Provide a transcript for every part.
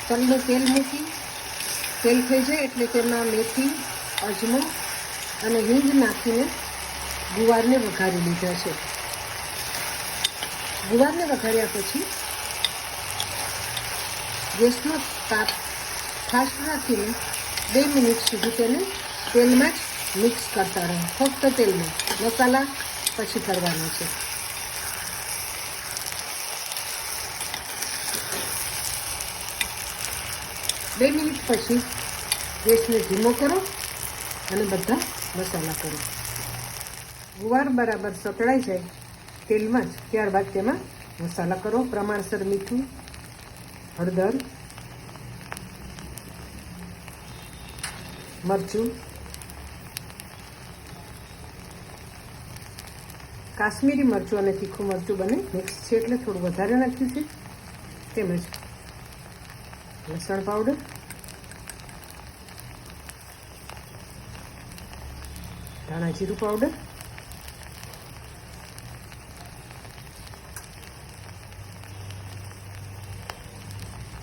તલનું તેલ મૂકી તેલ થઈ જાય એટલે તેમાં મેથી, અજમો અને હિંગ નાખીને ગુવારને વઘારી લીધા છે. ગુવારને વઘાર્યા પછી ગેસનો તાપ ફાસ્ટ રાખીને 2 મિનિટ સુધી તેને તેલમાં જ મિક્સ કરતા રહો. ફક્ત તેલમાં, મસાલા પછી કરવાનો છે. બે મિનિટ પછી ગેસને ધીમો કરો અને બધા મસાલા કરો. ગુવાર બરાબર સતળાઈ જાય તેલમાં જ ત્યારબાદ તેમાં મસાલા કરો. પ્રમાણસર મીઠું, હળદર, મરચું, કાશ્મીરી મરચું અને તીખું મરચું બંને મિક્સ છે એટલે થોડું વધારે નાખ્યું છે. તેમજ લસણ પાવડર, ધાણા જીરું પાવડર,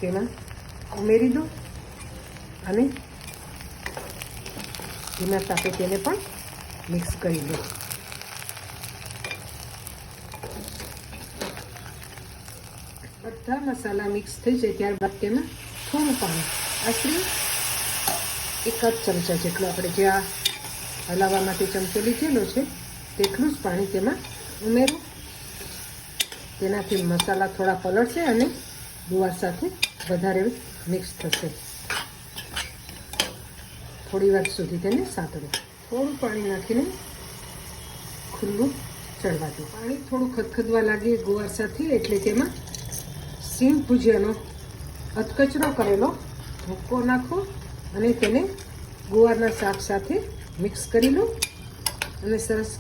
તેમાં ઉમેરી દો અને ધીમા તાપે તેને પણ મિક્સ કરી દો. બધા મસાલા મિક્સ થઈ જાય ત્યારબાદ તેમાં થોડું પાણી, આશરે 1 ચમચા જેટલું, આપણે જે આ હલાવવા માટે ચમચો લીધેલો છે તેટલું જ પાણી તેમાં ઉમેરો. તેનાથી મસાલા થોડા પલળશે અને ગુવાર સાથે વધારે મિક્સ થશે. થોડી વાર સુધી તેને સાતળો. થોડું પાણી નાખીને ખુલ્લું ચડવા દો. પાણી થોડું ખદખદવા લાગે ગુવાર સાથે એટલે તેમાં સિંગ ભુજિયાનો અધકચરો કરેલો ભૂકો નાખો અને તેને ગુવારના શાક સાથે મિક્સ કરી લો અને સરસ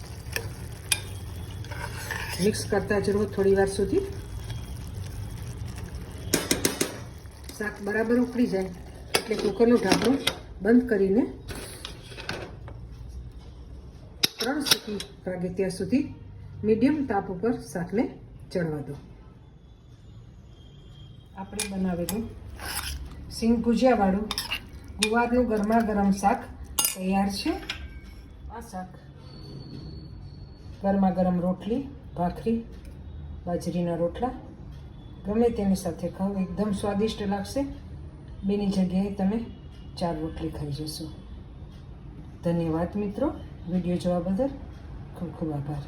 મિક્સ કરતા જ રહો થોડી વાર સુધી. શાક બરાબર ઉકળી જાય એટલે કુકરનું ઢાંકણું બંધ કરીને 3 સીટી વાગે ત્યાં સુધી મીડિયમ તાપ ઉપર શાકને ચડવા દો. આપણે બનાવેલું સિંગ ભુજિયાવાળું ગુવારનું ગરમા ગરમ શાક તૈયાર છે. આ શાક ગરમા ગરમ રોટલી, ભાખરી, બાજરીના રોટલા ગમે તેની સાથે ખાઓ, એકદમ સ્વાદિષ્ટ લાગશે. બેની જગ્યાએ તમે 4 રોટલી ખાઈ જશો. ધન્યવાદ મિત્રો, વિડીયો જોવા બદલ ખૂબ ખૂબ આભાર.